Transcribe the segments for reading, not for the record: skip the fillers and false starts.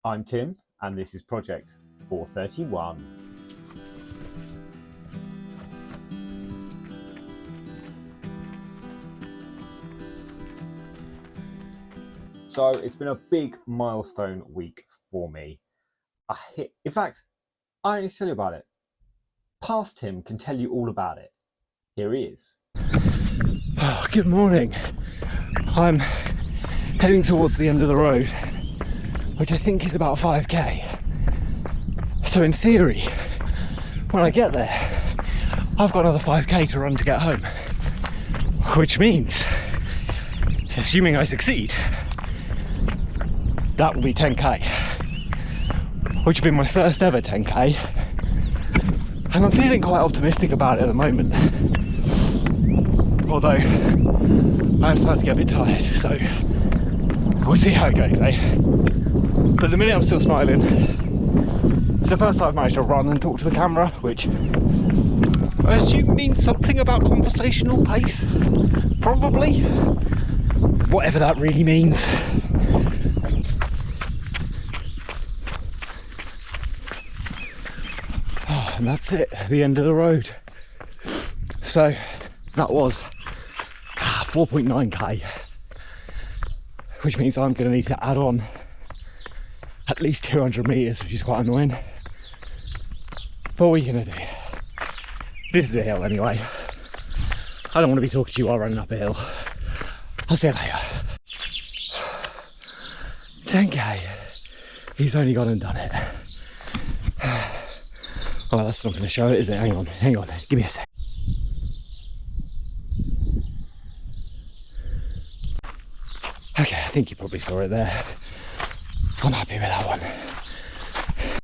I'm Tim, and this is Project 431. So it's been a big milestone week for me. In fact, I need to tell you about it. Past Tim can tell you all about it. Here he is. Oh, good morning. I'm heading towards the end of the road, which I think is about 5k. So in theory, when I get there, I've got another 5k to run to get home. Which means, assuming I succeed, that will be 10k. Which will be my first ever 10k. And I'm feeling quite optimistic about it at the moment. Although, I am starting to get a bit tired, so we'll see how it goes, eh? But at the minute I'm still smiling. It's the first time I've managed to run and talk to the camera, which I assume means something about conversational pace. Probably. Whatever that really means. Oh, and that's it, the end of the road. So, that was 4.9k, which means I'm going to need to add on at least 200 metres, which is quite annoying. But what are you going to do? This is a hill anyway. I don't want to be talking to you while running up a hill. I'll see you later. 10k. He's only gone and done it. Well, that's not going to show it, is it? Hang on, give me a sec. Okay, I think you probably saw it there. I'm happy with that one.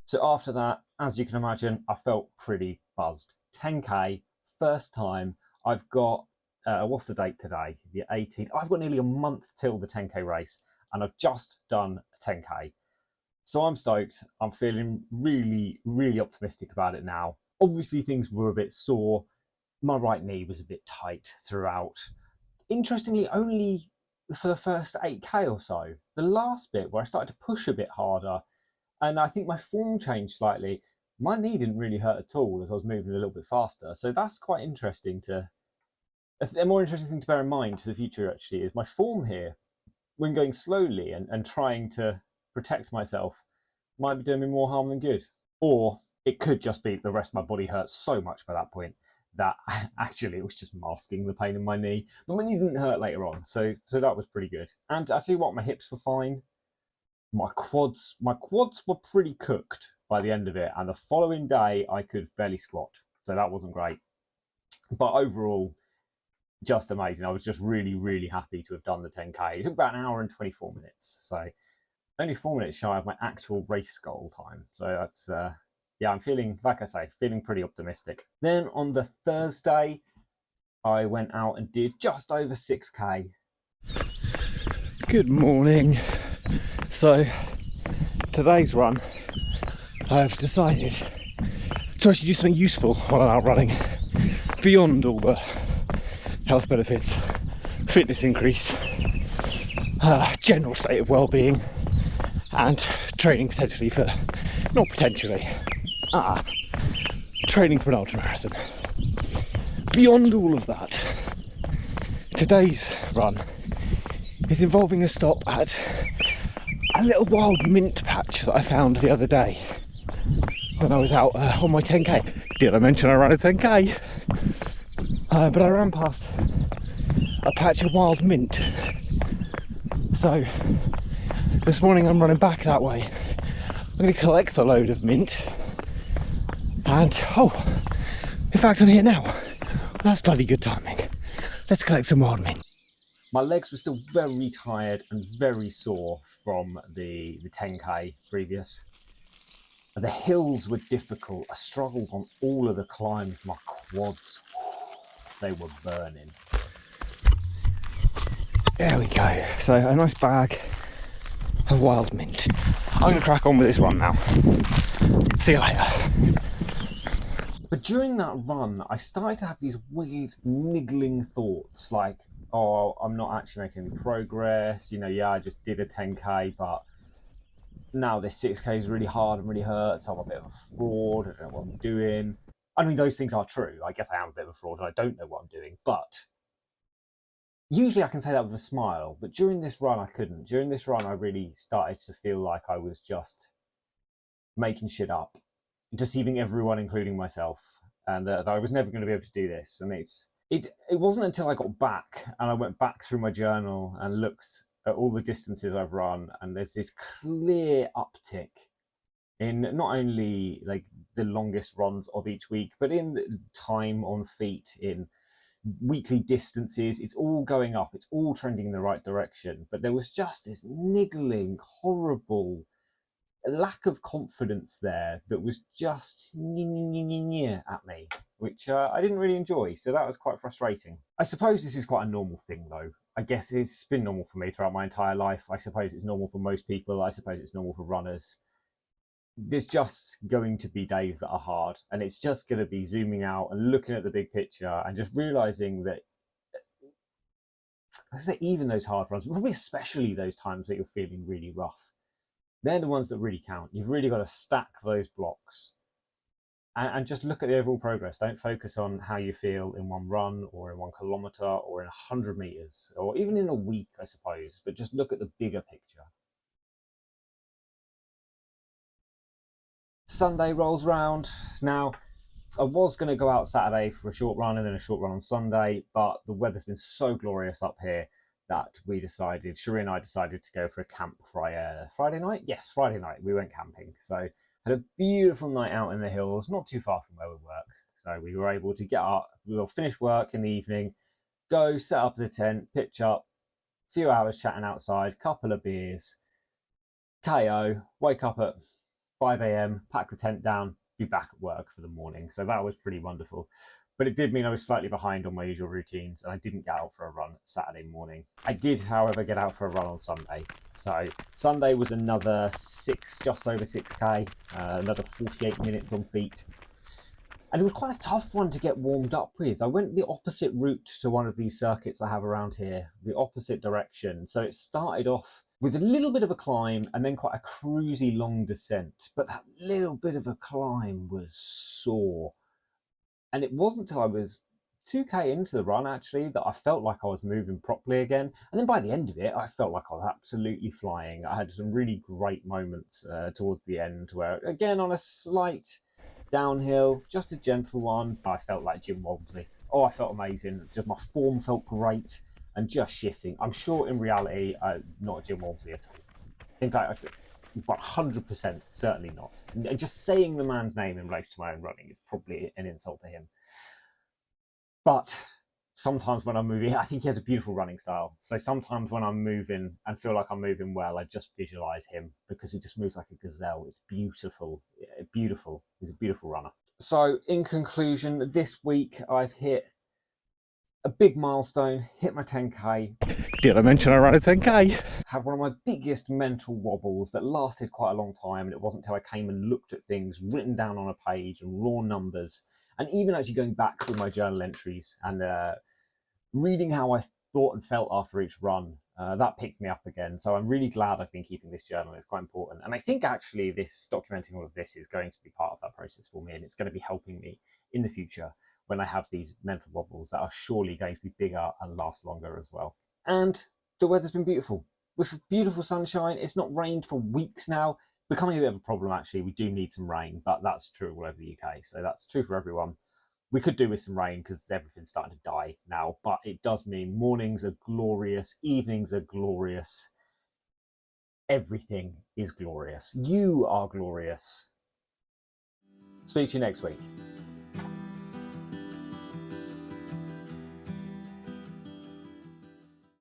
So after that, as you can imagine, I felt pretty buzzed. 10k, first time. I've got, what's the date today? The 18th. I've got nearly a month till the 10k race, and I've just done a 10k. So I'm stoked. I'm feeling really, really optimistic about it now. Obviously, things were a bit sore. My right knee was a bit tight throughout. Interestingly, only for the first 8k or so. The last bit where I started to push a bit harder, and I think my form changed slightly, my knee didn't really hurt at all as I was moving a little bit faster. So that's quite interesting a more interesting thing to bear in mind for the future actually is my form here when going slowly and trying to protect myself might be doing me more harm than good. Or it could just be the rest of my body hurt so much by that point that actually it was just masking the pain in my knee. But my knee didn't hurt later on, so that was pretty good. And I tell you what, my hips were fine. My quads were pretty cooked by the end of it, and the following day I could barely squat, so that wasn't great. But overall, just amazing. I was just really, really happy to have done the 10k. It took about an hour and 24 minutes, so only 4 minutes shy of my actual race goal time. So that's yeah, I'm feeling, like I say, feeling pretty optimistic. Then on the Thursday, I went out and did just over 6k. Good morning. So today's run, I've decided to actually do something useful while I'm out running, beyond all the health benefits, fitness increase, general state of well-being, and training potentially for, not potentially, training for an ultramarathon. Beyond all of that, today's run is involving a stop at a little wild mint patch that I found the other day when I was out on my 10k. Did I mention I ran a 10k? But I ran past a patch of wild mint. So this morning I'm running back that way. I'm going to collect a load of mint. And, oh, in fact I'm here now. That's bloody good timing. Let's collect some wild mint. My legs were still very tired and very sore from the 10k previous. The hills were difficult. I struggled on all of the climbs. My quads, they were burning. There we go. So a nice bag of wild mint. I'm going to crack on with this run now. See you later. But during that run, I started to have these weird niggling thoughts like, oh, I'm not actually making any progress. You know, yeah, I just did a 10k, but now this 6K is really hard and really hurts. I'm a bit of a fraud. I don't know what I'm doing. I mean, those things are true. I guess I am a bit of a fraud and I don't know what I'm doing. But usually I can say that with a smile. But during this run, I couldn't. During this run, I really started to feel like I was just making shit up, deceiving everyone, including myself, and that I was never going to be able to do this. And it wasn't until I got back and I went back through my journal and looked at all the distances I've run, and there's this clear uptick in not only like the longest runs of each week, but in time on feet, in weekly distances. It's all going up. It's all trending in the right direction. But there was just this niggling, horrible lack of confidence there that was just at me, which I didn't really enjoy. So that was quite frustrating. I suppose this is quite a normal thing, though. I guess it's been normal for me throughout my entire life. I suppose it's normal for most people. I suppose it's normal for runners. There's just going to be days that are hard, and it's just going to be zooming out and looking at the big picture and just realizing that, I say, even those hard runs, probably especially those times that you're feeling really rough, they're the ones that really count. You've really got to stack those blocks and just look at the overall progress. Don't focus on how you feel in one run or in 1 kilometre or in 100 metres or even in a week, I suppose, but just look at the bigger picture. Sunday rolls round. Now, I was going to go out Saturday for a short run and then a short run on Sunday, but the weather's been so glorious up here that Cherie and I decided to go for a camp Friday night. Yes, Friday night. We went camping. So had a beautiful night out in the hills, not too far from where we work. So we were able to get up, we'll finish work in the evening, go set up the tent, pitch up, a few hours chatting outside, couple of beers, KO, wake up at 5 a.m, pack the tent down, be back at work for the morning. So that was pretty wonderful. But it did mean I was slightly behind on my usual routines and I didn't get out for a run Saturday morning. I did, however, get out for a run on Sunday. So Sunday was another just over 6K, another 48 minutes on feet. And it was quite a tough one to get warmed up with. I went the opposite route to one of these circuits I have around here, the opposite direction. So it started off with a little bit of a climb and then quite a cruisy long descent. But that little bit of a climb was sore. And it wasn't until I was 2K into the run, actually, that I felt like I was moving properly again. And then by the end of it, I felt like I was absolutely flying. I had some really great moments towards the end where, again, on a slight downhill, just a gentle one, I felt like Jim Walmsley. Oh, I felt amazing. Just my form felt great and just shifting. I'm sure in reality, not Jim Walmsley at all. In fact, 100% certainly not. And just saying the man's name in relation to my own running is probably an insult to him. But sometimes when I'm moving, I think he has a beautiful running style. So sometimes when I'm moving and feel like I'm moving well, I just visualize him because he just moves like a gazelle. It's beautiful. Beautiful. He's a beautiful runner. So in conclusion, this week I've hit a big milestone, hit my 10K. Did I mention I ran a 10K? Had one of my biggest mental wobbles that lasted quite a long time, and it wasn't until I came and looked at things written down on a page and raw numbers, and even actually going back through my journal entries and reading how I thought and felt after each run, that picked me up again. So I'm really glad I've been keeping this journal. It's quite important. And I think actually this documenting all of this is going to be part of that process for me, and it's going to be helping me in the future when I have these mental wobbles that are surely going to be bigger and last longer as well. And the weather's been beautiful. With beautiful sunshine, it's not rained for weeks now. Becoming a bit of a problem, actually. We do need some rain, but that's true all over the UK. So that's true for everyone. We could do with some rain because everything's starting to die now, but it does mean mornings are glorious, evenings are glorious. Everything is glorious. You are glorious. Speak to you next week.